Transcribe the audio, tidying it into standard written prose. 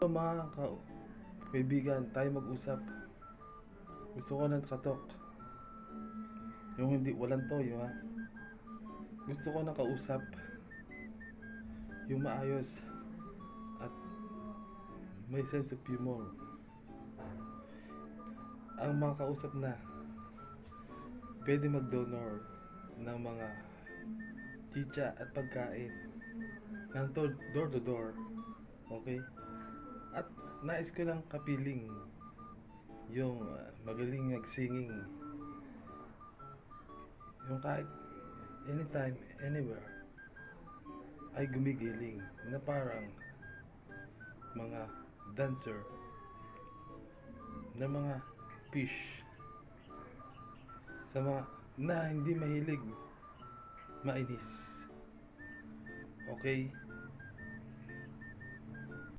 Mga kaibigan, tayo mag-usap. Gusto ko ng katok. Yung hindi, walang toyo ha. Gusto ko ng kausap. Yung maayos. At may sense of humor. Ang mga kausap na pwede mag-donor ng mga chicha at pagkain ng door to door. Okay? At nais ko lang kapiling yung magaling mag-singing, yung kahit anytime, anywhere ay gumigiling na parang mga dancer na mga fish sa mga na hindi mahilig mainis. Okay?